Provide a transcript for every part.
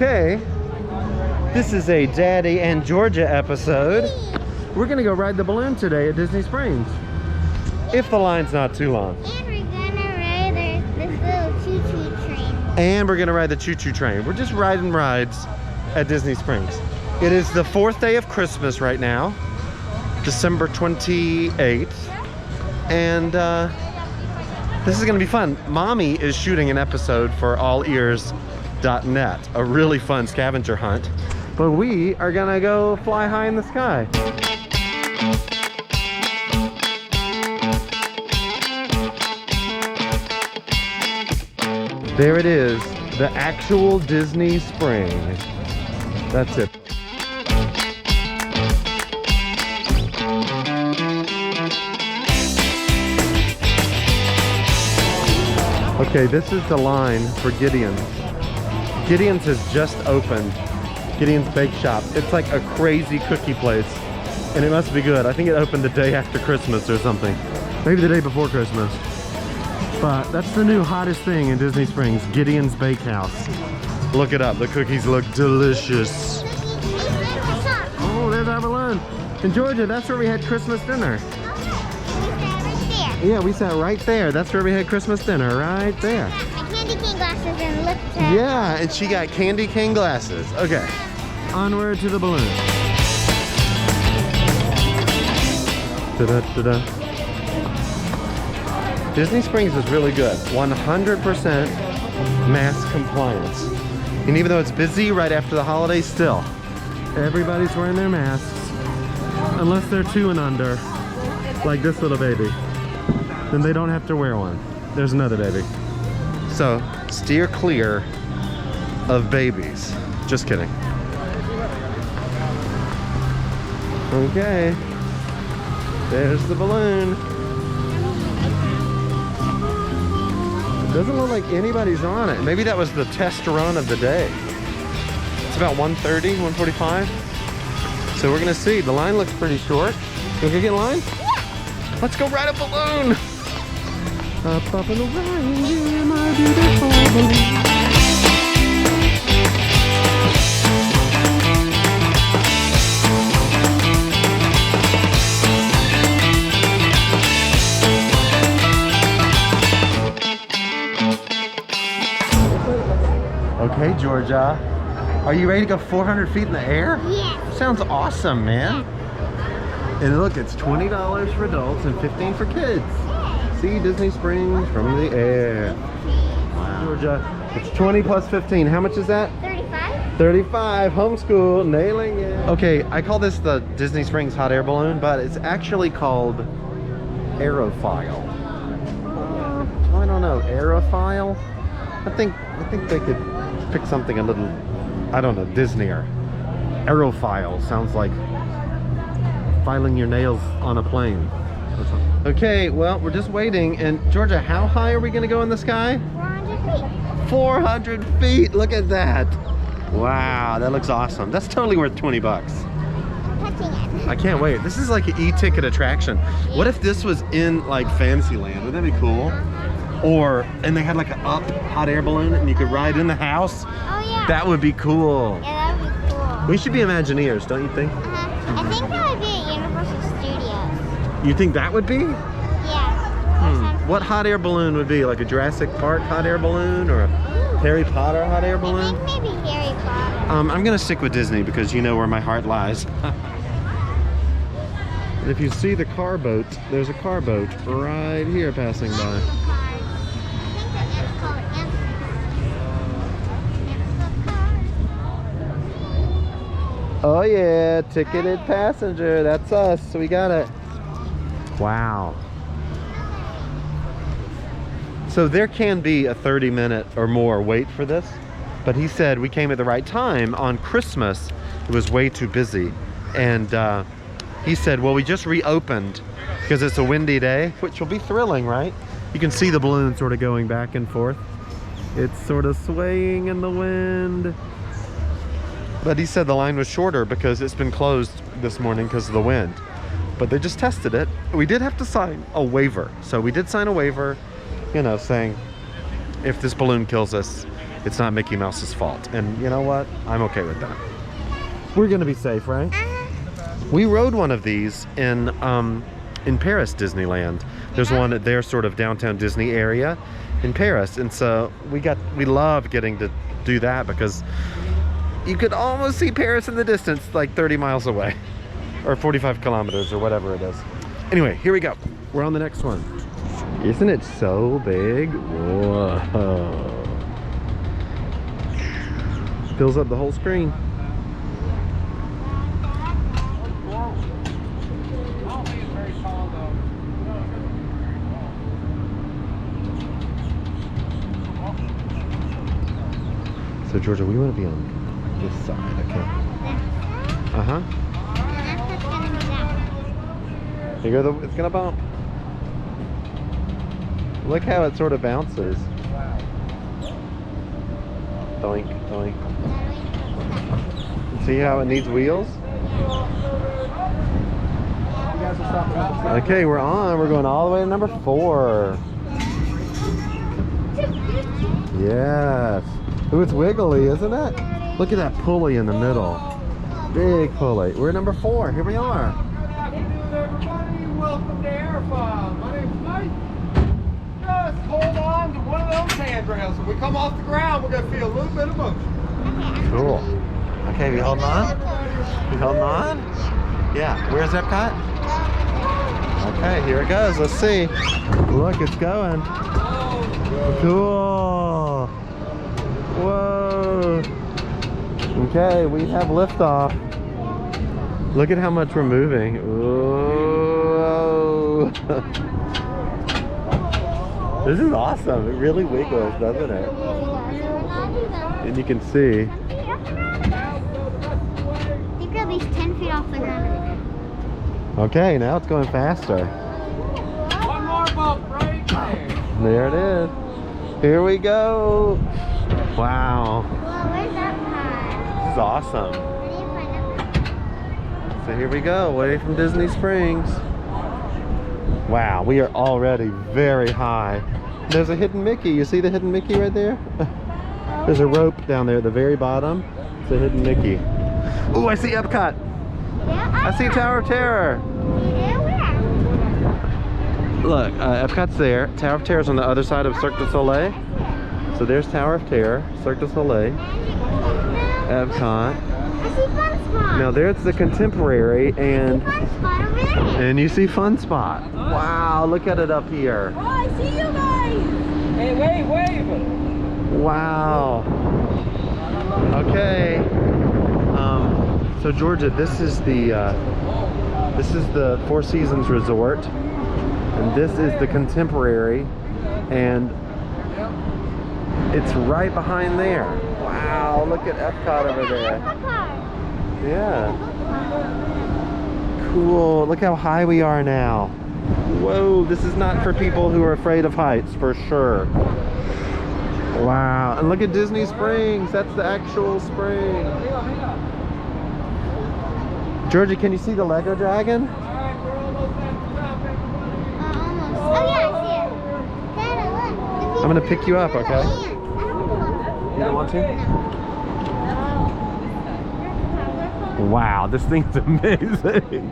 Okay, this is a Daddy and Georgia episode. We're gonna go ride the balloon today at Disney Springs. If the line's not too long. And we're gonna ride this little choo-choo train. And we're gonna ride the choo-choo train. We're just riding rides at Disney Springs. It is the 4th day of Christmas right now, December 28th. And this is gonna be fun. Mommy is shooting an episode for allears.net, a really fun scavenger hunt. But we are gonna go fly high in the sky. There it is, the actual Disney Spring. That's it. Okay, this is the line for Gideon's. Gideon's has just opened. Gideon's Bake Shop. It's like a crazy cookie place, and it must be good. I think it opened the day after Christmas or something. Maybe the day before Christmas. But that's the new hottest thing in Disney Springs, Gideon's Bakehouse. Look it up, the cookies look delicious. Oh, there's our balloon. In Georgia, that's where we had Christmas dinner. Yeah, we sat right there. That's where we had Christmas dinner, right there. My candy cane glasses and looked at. Yeah, and she got candy cane glasses. Okay, onward to the balloon. Da-da-da-da. Disney Springs is really good. 100% mask compliance. And even though it's busy right after the holidays, still, everybody's wearing their masks. Unless they're 2 and under, like this little baby. Then they don't have to wear one. There's another baby. So, steer clear of babies. Just kidding. Okay. There's the balloon. Doesn't look like anybody's on it. Maybe that was the test run of the day. It's about 1:30, 1:45. So we're gonna see. The line looks pretty short. You wanna get in line? Yeah. Let's go ride a balloon. Up, up and around, my beautiful balloon. Okay, Georgia, are you ready to go 400 feet in the air? Yes. Sounds awesome, man. And look, it's $20 for adults and $15 for kids. See Disney Springs from the air. Wow. Georgia, it's 20 plus 15. How much is that? 35. 35, homeschool, nailing it. Okay, I call this the Disney Springs hot air balloon, but it's actually called Aerophile. I don't know, Aerophile? I think they could pick something a little, I don't know, Disneyer. Aerophile sounds like filing your nails on a plane. Okay, well, we're just waiting. And Georgia, how high are we gonna go in the sky? 400 feet. 400 feet, look at that. Wow, that looks awesome. That's totally worth 20 bucks. Touching it. I can't wait. This is like an e-ticket attraction. What if this was in like Fantasyland? Would that be cool? Or, and they had like an up hot air balloon and you could ride in the house. Oh yeah. That would be cool. Yeah, that would be cool. We should be Imagineers, don't you think? I think that would be at Universal Studios. You think that would be? Yeah. What hot air balloon would be? Like a Jurassic Park hot air balloon or a Harry Potter hot air balloon? I think maybe Harry Potter. I'm gonna stick with Disney because you know where my heart lies. And if you see the car boat, there's a car boat right here passing by. Oh yeah, ticketed passenger, that's us, so we got it. Wow. So there can be a 30-minute or more wait for this, but he said we came at the right time. On Christmas, it was way too busy. And he said, well, we just reopened because it's a windy day, which will be thrilling, right? You can see the balloon sort of going back and forth. It's sort of swaying in the wind. But he said the line was shorter because it's been closed this morning because of the wind. But they just tested it. We did have to sign a waiver. So we did sign a waiver, you know, saying if this balloon kills us, it's not Mickey Mouse's fault. And you know what? I'm okay with that. We're gonna be safe, right? We rode one of these in Paris Disneyland. There's one at their sort of downtown Disney area in Paris, and so we love getting to do that because you could almost see Paris in the distance, like 30 miles away, or 45 kilometers, or whatever it is. Anyway, here we go. We're on the next one. Isn't it so big? Whoa. Fills up the whole screen. So Georgia, we want to be on this side, okay? Uh-huh. Here you go, it's gonna bump. Look how it sort of bounces. Doink, doink. See how it needs wheels? Okay, we're on. We're going all the way to number 4. Yes. Ooh, it's wiggly, isn't it? Look at that pulley in the middle. Big pulley. We're at number 4. Here we are. Good afternoon, everybody. Welcome to Aerophile. My name's Mike. Just hold on to one of those handrails. When we come off the ground, we're going to feel a little bit of motion. Cool. Okay, we holding on? We holding on? Yeah. Where's Epcot? Okay, here it goes. Let's see. Look, it's going. Cool. Whoa. Okay, we have liftoff. Look at how much we're moving. Whoa. This is awesome. It really wiggles, doesn't it? And you can see. You're at least 10 feet off the ground. Okay, now it's going faster. One more bump right there. There it is. Here we go. Wow. Well, where's that part? This is awesome. I need to find that. So here we go, away from Disney Springs. Wow, we are already very high. There's a hidden Mickey. You see the hidden Mickey right there? There's a rope down there at the very bottom. It's a hidden Mickey. Oh, I see Epcot. Yeah? I see Tower of Terror. Yeah, where? Look, Epcot's there. Tower of Terror's on the other side of Cirque du Soleil. So there's Tower of Terror, Cirque du Soleil, Epcot. I see Fun Spot. Now there's the Contemporary, and Fun Spot over there. you see Fun Spot. Wow, look at it up here. Oh, I see you guys. Hey, wave. Wow. Okay. So Georgia, this is the Four Seasons Resort, and this is the Contemporary, and it's right behind there. Wow, look at Epcot over there. Yeah. Cool. Look how high we are now. Whoa, this is not for people who are afraid of heights, for sure. Wow, and look at Disney Springs. That's the actual spring. Georgie, can you see the Lego dragon? Almost. Oh, yeah, I see it. Dada, look. I'm gonna pick you up, okay? You don't want to? Wow, this thing's amazing.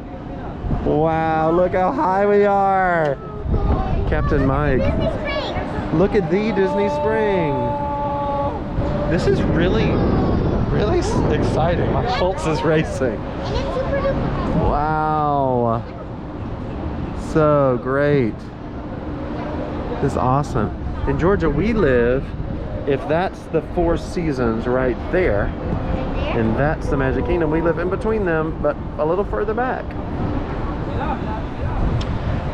Wow, look how high we are. Captain Mike. Disney Springs. Look at the Disney Spring. This is really exciting. My pulse is racing. And it's super duper. Wow. So great. This is awesome. In Georgia, we live, if that's the Four Seasons right there, and that's the Magic Kingdom, we live in between them, but a little further back.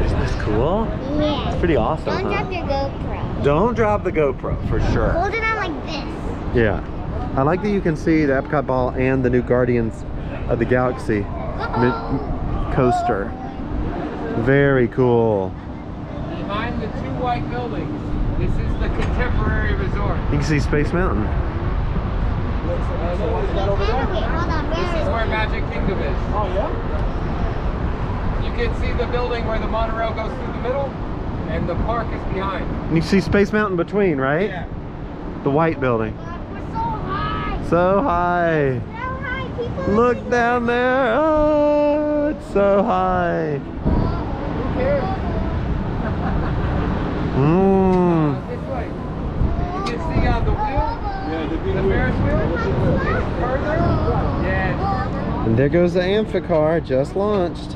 Isn't this cool? Yeah. It's pretty awesome, Don't huh? drop your GoPro. Don't drop the GoPro, for sure. Hold it on like this. Yeah. I like that you can see the Epcot ball and the new Guardians of the Galaxy coaster. Very cool. Behind the two white buildings, this is the Contemporary Resort. You can see Space Mountain. What is that over there? Okay, hold on. This is where Magic Kingdom is. Oh, yeah? You can see the building where the monorail goes through the middle, and the park is behind. And you see Space Mountain between, right? Yeah. The white building. We're so high. So high. So high. People Look down there. Oh, it's so high. Who cares? This way. You can see on the wheel. Yeah, the Ferris wheel. It's further. Yeah, it's further. And there goes the Amphicar, just launched.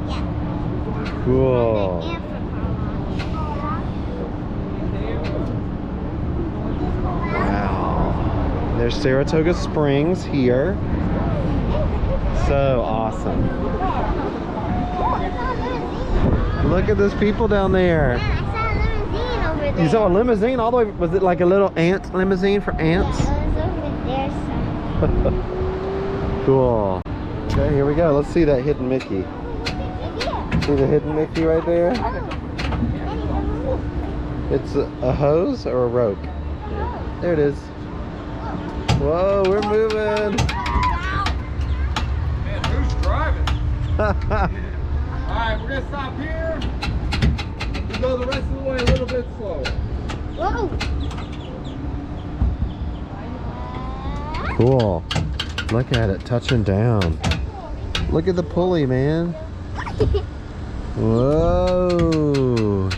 Yeah. Cool. Wow. There's Saratoga Springs here. So awesome. Look at those people down there. I saw a limousine over there. You saw a limousine all the way, was it like a little ant limousine for ants? Yeah, it was over there some. Cool. Okay, here we go. Let's see that hidden Mickey. See the hidden Mickey right there? It's a hose or a rope? There it is. Whoa, we're moving. Man, who's driving? Alright, we're gonna stop here. We go the rest of the way a little bit slower. Whoa. Cool. Look at it touching down. Look at the pulley, man. Whoa.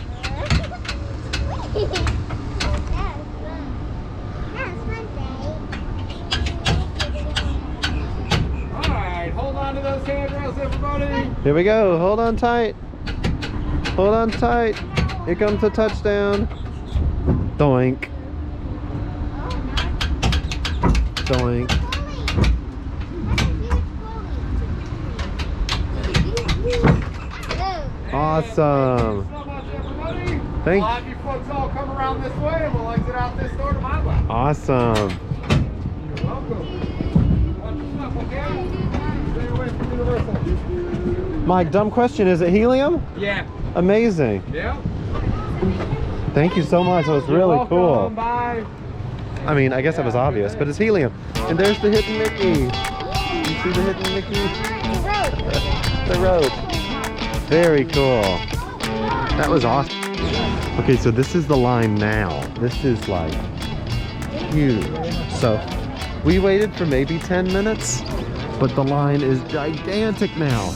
Alright, hold on to those handrails, everybody. Here we go. Hold on tight. Hold on tight. Here comes the touchdown. Doink. Doink. Awesome. So much, everybody. Thank We'll have you folks all come around this way and we'll exit out this door to my left. Awesome. You're welcome. Watch yourself, okay? Stay away from Universal. Mike, dumb question. Is it helium? Yeah. Amazing. Yeah. Thank you so much. That was really cool. Bye. I mean, I guess it was obvious, but it's helium. And there's the hidden Mickey. You see the hidden Mickey? The rope. Very cool. That was awesome. Okay, so this is the line now. This is like huge. So we waited for maybe 10 minutes, but the line is gigantic now.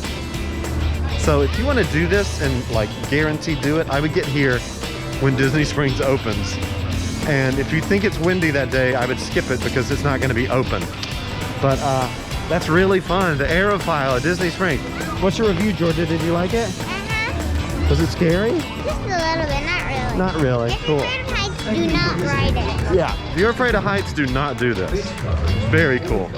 So if you want to do this and like guarantee do it, I would get here when Disney Springs opens. And if you think it's windy that day, I would skip it because it's not going to be open. But that's really fun. The Aerophile at Disney Springs. What's your review, Georgia? Did you like it? Was it scary? Just a little bit, not really. Not really. If Cool. you're afraid of heights, do not ride it. Yeah. If you're afraid of heights, do not do this. Very cool.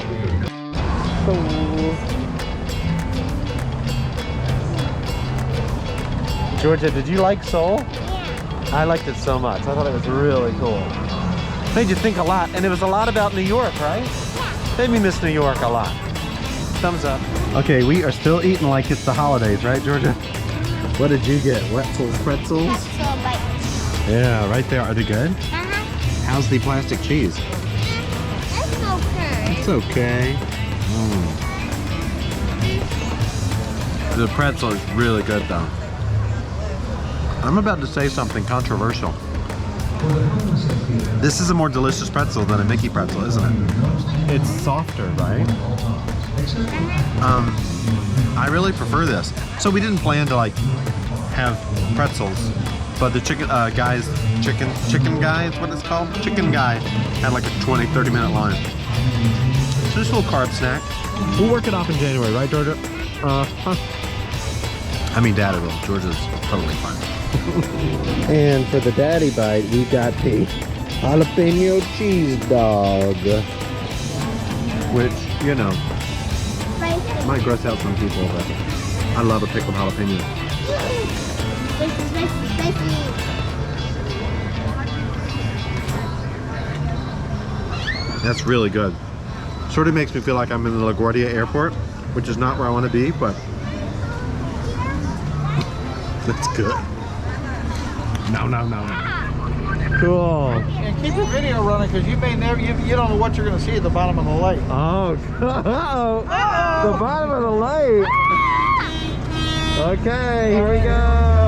Georgia, did you like Seoul? Yeah. I liked it so much. I thought it was really cool. Made you think a lot, and it was a lot about New York, right? Yeah. Made me miss New York a lot. Thumbs up. Okay, we are still eating like it's the holidays, right, Georgia? What did you get? Pretzels? Pretzel bites. Yeah, right there. Are they good? Uh-huh. How's the plastic cheese? That's okay. It's okay. The pretzel is really good, though. I'm about to say something controversial. This is a more delicious pretzel than a Mickey pretzel, isn't it? It's softer, right? I really prefer this. So we didn't plan to like have pretzels, but the chicken guy is what it's called? Chicken guy had like a 20-30 minute line. So just a little carb snack. We'll work it off in January, right, Georgia? I mean, Daddy will. Georgia's totally fine. And for the daddy bite, we got the jalapeno cheese dog, which, you know, Spicy. might gross out some people, but I love a pickled jalapeno. Spicy, spicy, spicy. That's really good. Sort of makes me feel like I'm in the LaGuardia Airport, which is not where I want to be, but it's good. No. Cool. And keep your video running because you may never, you don't know what you're going to see at the bottom of the lake. Oh, the bottom of the lake. Okay, here we go.